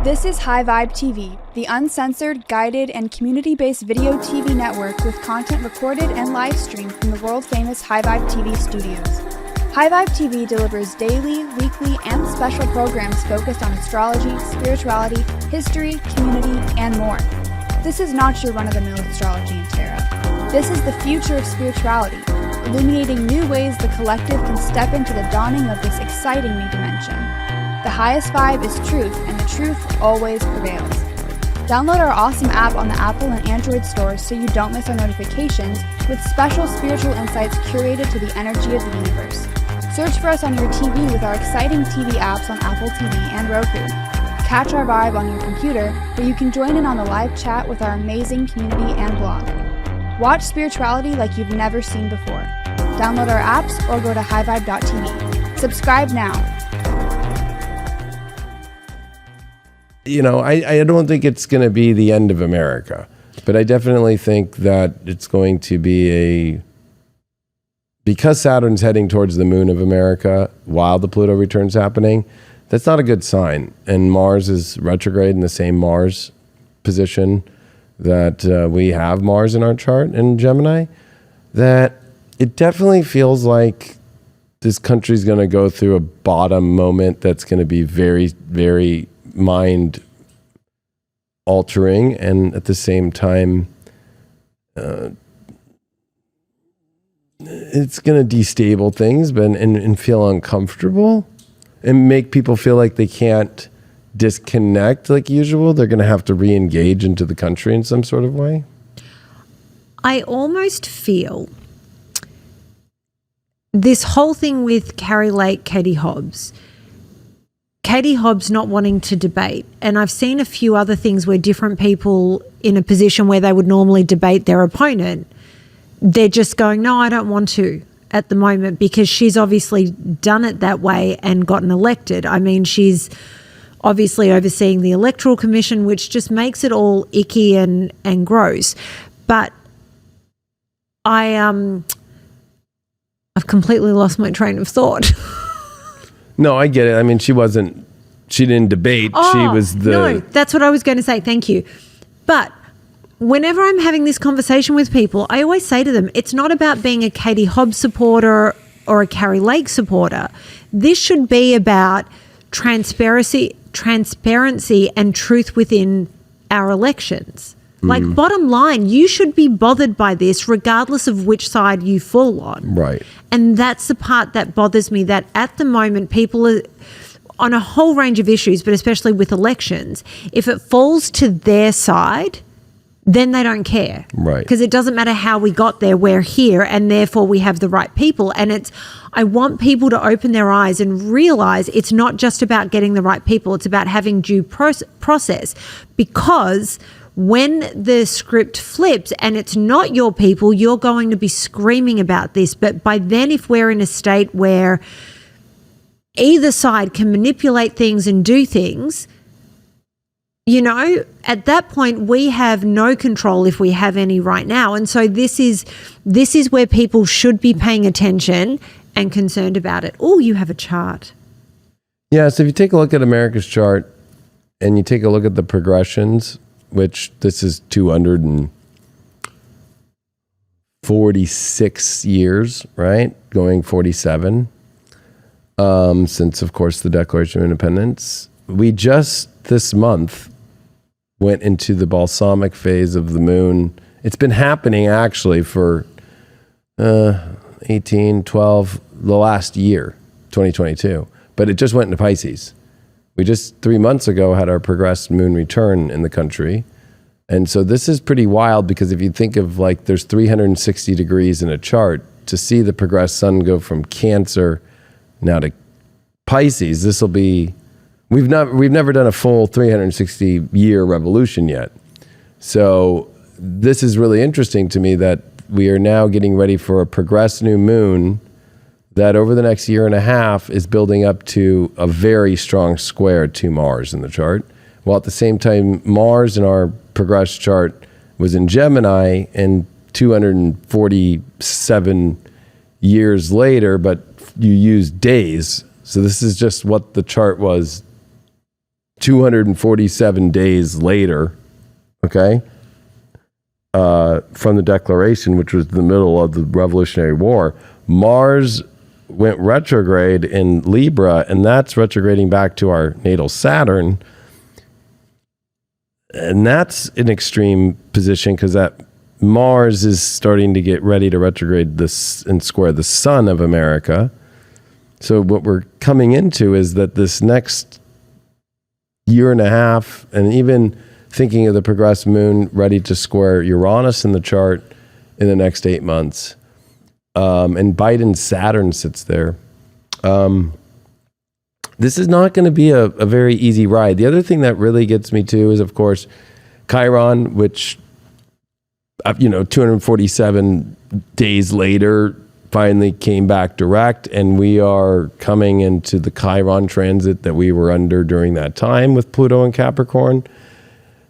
This is High Vibe TV, the uncensored, guided, and community-based video TV network with content recorded and live streamed from the world-famous High Vibe TV studios. High Vibe TV delivers daily, weekly, and special programs focused on astrology, spirituality, history, community, and more. This is not your run-of-the-mill astrology and tarot. This is the future of spirituality, illuminating new ways the collective can step into the dawning of this exciting new dimension. The highest vibe is truth, and the truth always prevails. Download our awesome app on the Apple and Android stores so you don't miss our notifications, with special spiritual insights curated to the energy of the universe. Search for us on your TV with our exciting TV apps on Apple TV and Roku. Catch our vibe on your computer, where you can join in on the live chat with our amazing community and blog. Watch spirituality like you've never seen before. Download our apps or go to highvibe.tv. Subscribe now. You know, I don't think it's going to be the end of America, but I definitely think that it's going to be because Saturn's heading towards the moon of America while the Pluto return's happening, that's not a good sign. And Mars is retrograde in the same Mars position that we have Mars in our chart in Gemini, that it definitely feels like this country's going to go through a bottom moment that's going to be very, very mind altering, and at the same time it's going to destabilize things and feel uncomfortable and make people feel like they can't disconnect like usual. They're going to have to re-engage into the country in some sort of way. I almost feel this whole thing with Carrie Lake, Katie Hobbs not wanting to debate. And I've seen a few other things where different people in a position where they would normally debate their opponent, they're just going, no, I don't want to at the moment, because she's obviously done it that way and gotten elected. I mean, she's obviously overseeing the Electoral Commission, which just makes it all icky and gross. But I've completely lost my train of thought. No, I get it. I mean, she didn't debate. She was No, that's what I was going to say. Thank you. But whenever I'm having this conversation with people, I always say to them, it's not about being a Katie Hobbs supporter or a Carrie Lake supporter. This should be about transparency and truth within our elections. Like, bottom line, you should be bothered by this regardless of which side you fall on. Right. And that's the part that bothers me, that at the moment people are on a whole range of issues, but especially with elections, if it falls to their side, then they don't care. Right. Because it doesn't matter how we got there, we're here, and therefore we have the right people. And I want people to open their eyes and realize it's not just about getting the right people, it's about having due process. Because when the script flips and it's not your people, you're going to be screaming about this. But by then, if we're in a state where either side can manipulate things and do things, you know, at that point we have no control, if we have any right now. And so this is where people should be paying attention and concerned about it. Oh, you have a chart. Yeah, so if you take a look at America's chart and you take a look at the progressions, which this is 246 years, right? Going 47 since, of course, the Declaration of Independence. We just this month went into the balsamic phase of the moon. It's been happening actually for 18, 12, the last year, 2022. But it just went into Pisces. We just 3 months ago had our progressed moon return in the country. And so this is pretty wild, because if you think of, like, there's 360 degrees in a chart, to see the progressed sun go from Cancer now to Pisces, this will be, we've never done a full 360 year revolution yet. So this is really interesting to me, that we are now getting ready for a progressed new moon that over the next year and a half is building up to a very strong square to Mars in the chart. While at the same time, Mars in our progressed chart was in Gemini, and 247 years later, but you use days. So this is just what the chart was 247 days later, okay, from the declaration, which was the middle of the Revolutionary War, Mars went retrograde in Libra, and that's retrograding back to our natal Saturn. And that's an extreme position because that Mars is starting to get ready to retrograde this and square the sun of America. So what we're coming into is that this next year and a half, and even thinking of the progressed moon ready to square Uranus in the chart in the next 8 months. And Biden's Saturn sits there. This is not going to be a very easy ride. The other thing that really gets me too is, of course, Chiron, which, 247 days later, finally came back direct, and we are coming into the Chiron transit that we were under during that time with Pluto and Capricorn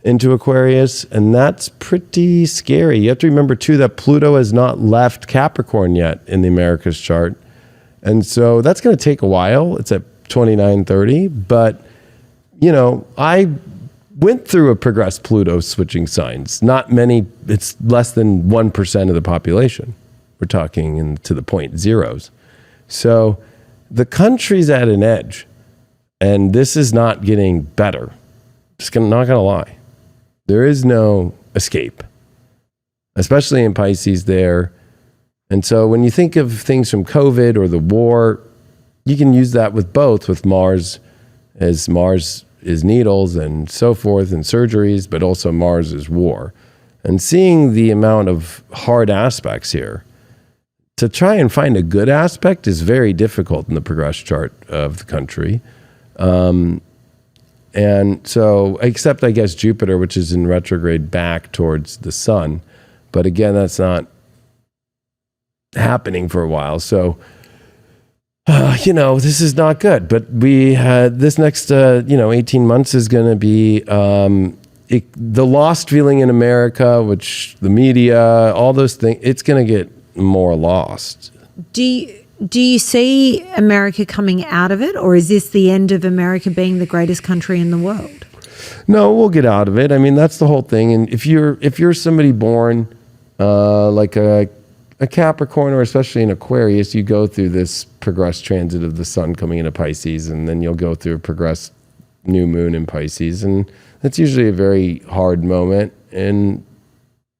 into Aquarius, and that's pretty scary. You have to remember too that Pluto has not left Capricorn yet in the Americas chart, and so that's going to take a while. It's at 2930, but I went through a progressed Pluto switching signs. Not many, it's less than 1% of the population. We're talking to the point zeros. So the country's at an edge, and this is not getting better. Not gonna lie. There is no escape, especially in Pisces there. And so when you think of things from COVID or the war, you can use that with both, with Mars, as Mars is needles and so forth and surgeries, but also Mars is war. And seeing the amount of hard aspects here, to try and find a good aspect is very difficult in the progress chart of the country. And so, except I guess Jupiter, which is in retrograde back towards the sun. But again, that's not happening for a while. So, this is not good. But we had this next, 18 months is going to be the lost feeling in America, which the media, all those things, it's going to get more lost. Do you see America coming out of it, or is this the end of America being the greatest country in the world? No, we'll get out of it. I mean, that's the whole thing. And if you're somebody born like a Capricorn, or especially an Aquarius, you go through this progressed transit of the sun coming into Pisces, and then you'll go through a progressed new moon in Pisces, and that's usually a very hard moment. And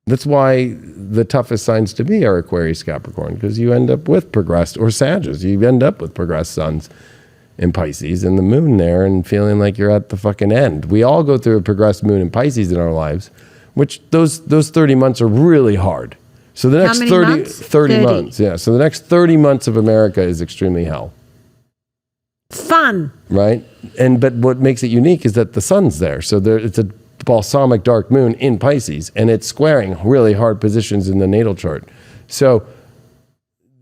that's why the toughest signs to me are Aquarius, Capricorn, because you end up with progressed, or Sagittarius, you end up with progressed suns in Pisces and the moon there and feeling like you're at the fucking end. We all go through a progressed moon in Pisces in our lives, which those 30 months are really hard. So the next 30 months. Yeah. So the next 30 months of America is extremely hell. Fun. Right? But what makes it unique is that the sun's there. So it's a balsamic dark moon in Pisces, and it's squaring really hard positions in the natal chart. So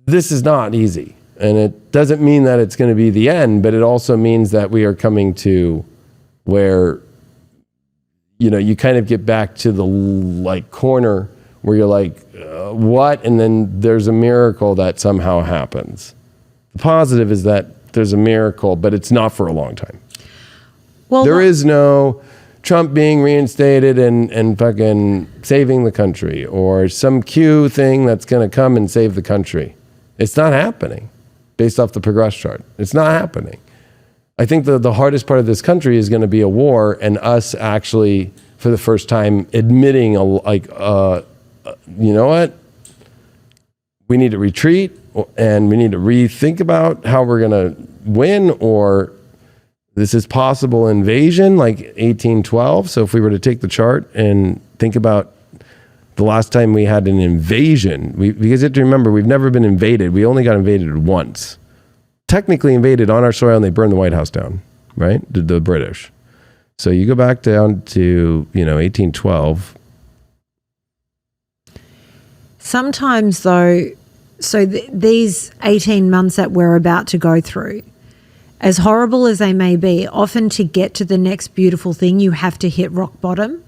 this is not easy, and it doesn't mean that it's going to be the end, but it also means that we are coming to where you kind of get back to the corner where you're like, what? And then there's a miracle that somehow happens. The positive is that there's a miracle, but it's not for a long time. Well, there is no Trump being reinstated and fucking saving the country, or some Q thing that's going to come and save the country. It's not happening based off the progress chart. It's not happening. I think the hardest part of this country is going to be a war, and us actually, for the first time, admitting you know what? We need to retreat, and we need to rethink about how we're going to win, or this is possible invasion like 1812. So if we were to take the chart and think about the last time we had an invasion, because you have to remember, we've never been invaded. We only got invaded once. Technically invaded on our soil, and they burned the White House down, right? The British. So you go back down to, 1812. Sometimes though, these 18 months that we're about to go through, as horrible as they may be, often to get to the next beautiful thing, you have to hit rock bottom.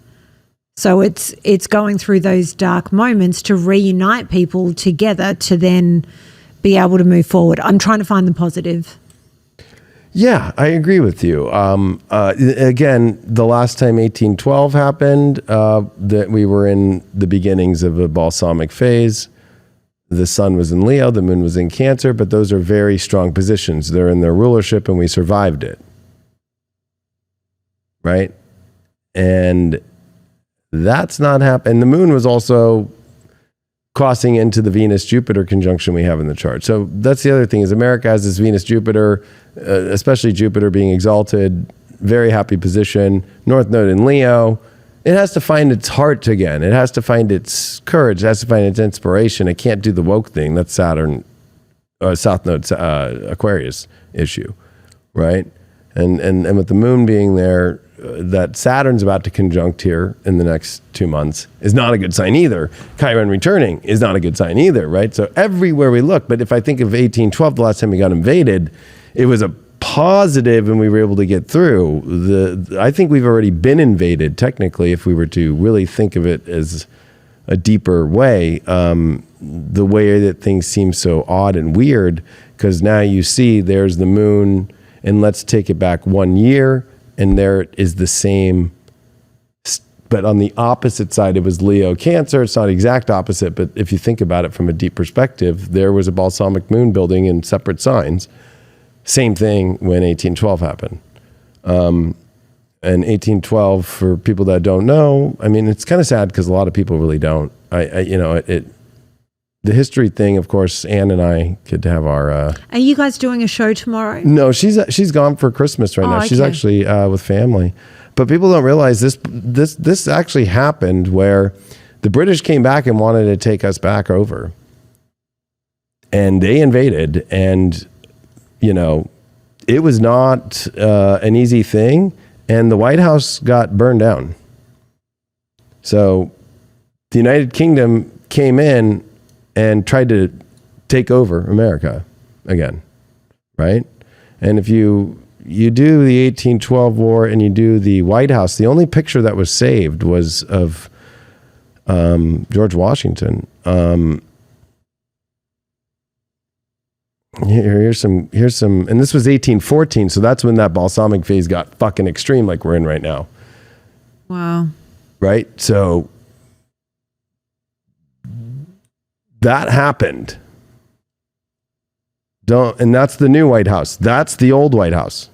So it's going through those dark moments to reunite people together to then be able to move forward. I'm trying to find the positive. Yeah, I agree with you. Again, the last time 1812 happened, that we were in the beginnings of a balsamic phase. The sun was in Leo, the moon was in Cancer, but those are very strong positions. They're in their rulership, and we survived it. Right? And that's not happening. The moon was also crossing into the Venus-Jupiter conjunction we have in the chart. So that's the other thing, is America has this Venus-Jupiter, especially Jupiter being exalted, very happy position, North Node in Leo. It has to find its heart again. It has to find its courage. It has to find its inspiration. It can't do the woke thing. That's Saturn, South Node Aquarius issue, right? And with the moon being there, that Saturn's about to conjunct here in the next 2 months is not a good sign either. Chiron returning is not a good sign either, right? So everywhere we look, but if I think of 1812, the last time we got invaded, it was a positive and we were able to get through. I think we've already been invaded, technically, if we were to really think of it as a deeper way. The way that things seem so odd and weird, because now you see there's the moon, and let's take it back 1 year, and there is the same, but on the opposite side, it was Leo Cancer. It's not exact opposite, but if you think about it from a deep perspective, there was a balsamic moon building in separate signs. Same thing when 1812 happened. And 1812, for people that don't know, I mean, it's kind of sad because a lot of people really don't. The history thing, of course, Anne and I could have our... Are you guys doing a show tomorrow? No, she's gone for Christmas right now. Okay. She's actually with family. But people don't realize this actually happened where the British came back and wanted to take us back over. And they invaded, and, it was not an easy thing. And the White House got burned down. So the United Kingdom came in and tried to take over America again, right? And if you do the 1812 war and you do the White House, the only picture that was saved was of George Washington. Here's some, and this was 1814, so that's when that balsamic phase got fucking extreme, like we're in right now. Wow. Right? So that happened. And that's the new White House. That's the old White House.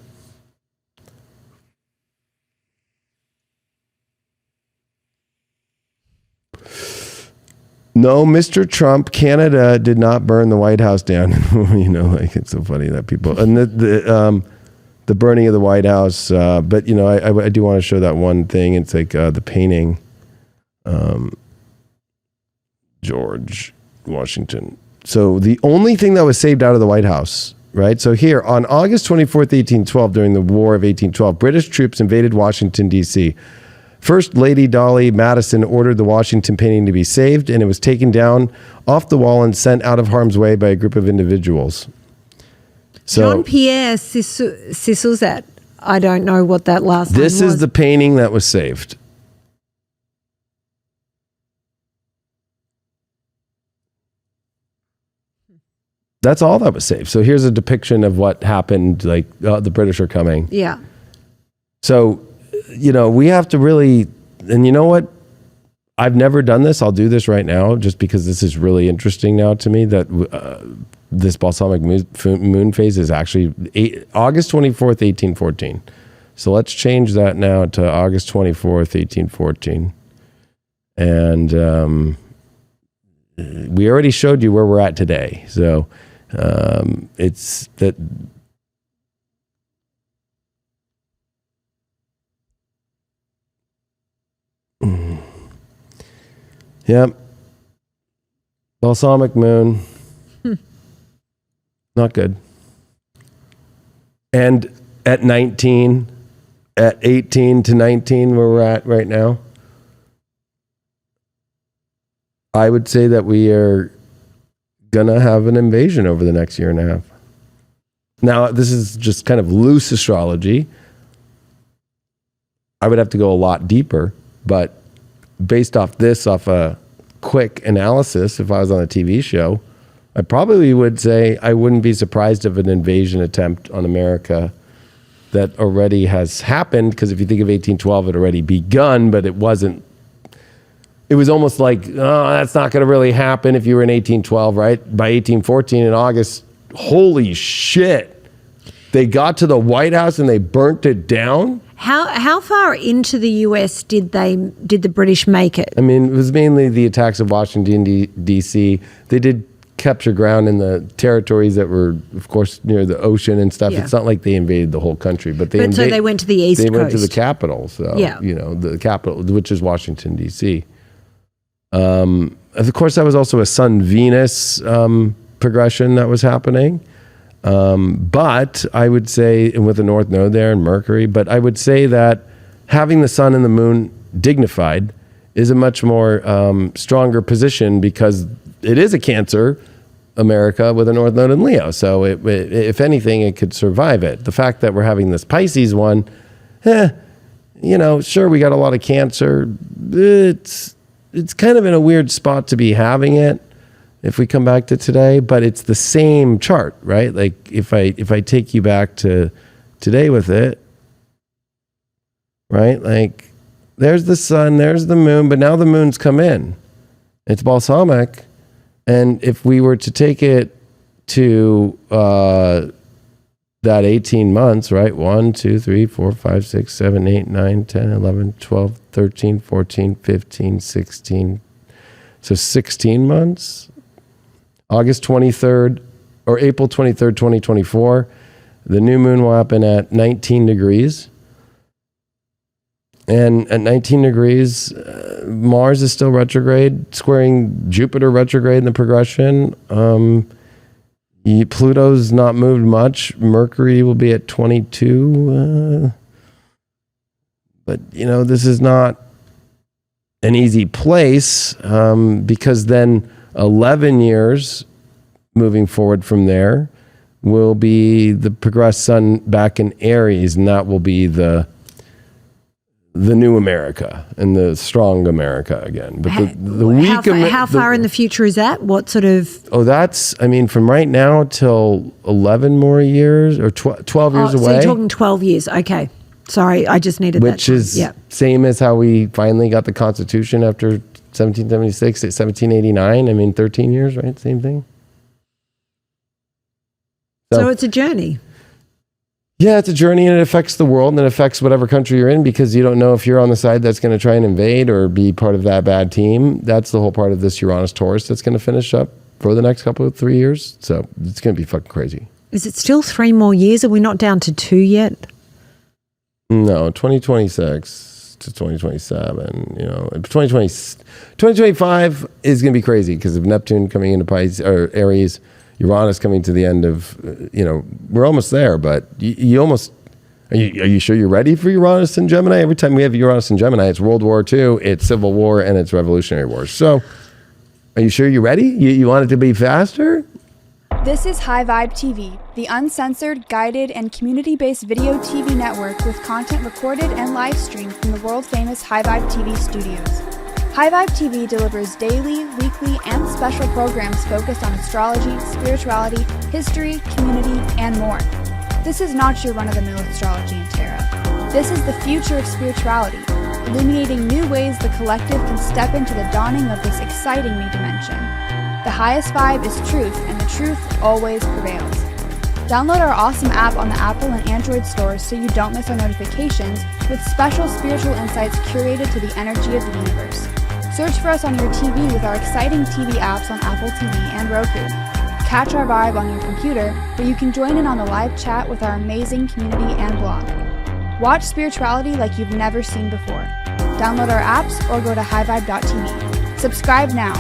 No, Mr. Trump, Canada did not burn the White House down. It's so funny that people, and the burning of the White House. But I do want to show that one thing. It's like the painting, George Washington. So the only thing that was saved out of the White House, right? So here, on August 24th, 1812, during the War of 1812, British troops invaded Washington, D.C. First Lady Dolly Madison ordered the Washington painting to be saved, and it was taken down off the wall and sent out of harm's way by a group of individuals. So Jean-Pierre Sissouzet. I don't know what that last name was. This is the painting that was saved. That's all that was saved. So here's a depiction of what happened, like the British are coming. Yeah. So, we have to really, and you know what? I've never done this. I'll do this right now just because this is really interesting now to me, that this balsamic moon phase is actually August 24th, 1814. So let's change that now to August 24th, 1814. And we already showed you where we're at today. So it's that... Yep. Balsamic moon. Not good. And at 19, at 18 to 19, where we're at right now, I would say that we are going to have an invasion over the next year and a half. Now, this is just kind of loose astrology. I would have to go a lot deeper, but based off a quick analysis, if I was on a TV show, I probably would say I wouldn't be surprised if an invasion attempt on America that already has happened, because if you think of 1812, it already begun, but it wasn't. It was almost like, oh, that's not going to really happen if you were in 1812, right? By 1814 in August, holy shit. They got to the White House and they burnt it down. How far into the US did the British make it? I mean, it was mainly the attacks of Washington, D.C. They did capture ground in the territories that were, of course, near the ocean and stuff. Yeah. It's not like they invaded the whole country, but so they went to the East Coast. They went to the capital, so, yeah. The capital, which is Washington, D.C. Of course, that was also a Sun-Venus progression that was happening. But I would say, and with the North Node there and Mercury, but I would say that having the Sun and the Moon dignified is a much more stronger position, because it is a Cancer America with a North Node in Leo. So if anything, it could survive it. The fact that we're having this Pisces one, sure, we got a lot of Cancer. It's kind of in a weird spot to be having it if we come back to today, but it's the same chart, right? Like if I take you back to today with it, right? Like there's the Sun, there's the Moon, but now the Moon's come in. It's balsamic. And if we were to take it to that 18 months, right? 1, 2, 3, 4, 5, 6, 7, 8, 9, 10, 11, 12, 13, 14, 15, 16. So 16 months. August 23rd or April 23rd, 2024, the new moon will happen at 19 degrees. And at 19 degrees, Mars is still retrograde, squaring Jupiter retrograde in the progression. Pluto's not moved much. Mercury will be at 22. But, this is not an easy place, because then 11 years moving forward from there will be the progressed Sun back in Aries, and that will be the new America and the strong America again. But the weak how far in the future is that? What sort of? Oh, that's, from right now till 11 more years or 12 years away. So you're talking 12 years. Okay. Sorry, I just needed that. Which is same as how we finally got the Constitution after 1776, 1789. 13 years, right? Same thing. So it's a journey. Yeah, it's a journey, and it affects the world, and it affects whatever country you're in, because you don't know if you're on the side that's going to try and invade or be part of that bad team. That's the whole part of this Uranus-Taurus that's going to finish up for the next 3 years. So it's going to be fucking crazy. Is it still 3 more years? Are we not down to 2 yet? No, 2026 to 2027. 2025 is going to be crazy because of Neptune coming into Pisces or Aries, Uranus coming to the end of, we're almost there, but you almost, are you sure you're ready for Uranus and Gemini? Every time we have Uranus and Gemini, it's World War II, it's Civil War, and it's Revolutionary War. So are you sure you're ready? You want it to be faster? This is High Vibe TV, the uncensored, guided, and community-based video TV network with content recorded and live streamed from the world-famous High Vibe TV studios. High Vibe TV delivers daily, weekly, and special programs focused on astrology, spirituality, history, community, and more. This is not your run-of-the-mill astrology and tarot. This is the future of spirituality, illuminating new ways the collective can step into the dawning of this exciting new dimension. The highest vibe is truth, and the truth always prevails. Download our awesome app on the Apple and Android stores so you don't miss our notifications, with special spiritual insights curated to the energy of the universe. Search for us on your TV with our exciting TV apps on Apple TV and Roku. Catch our vibe on your computer, where you can join in on the live chat with our amazing community and blog. Watch spirituality like you've never seen before. Download our apps or go to highvibe.tv. Subscribe now.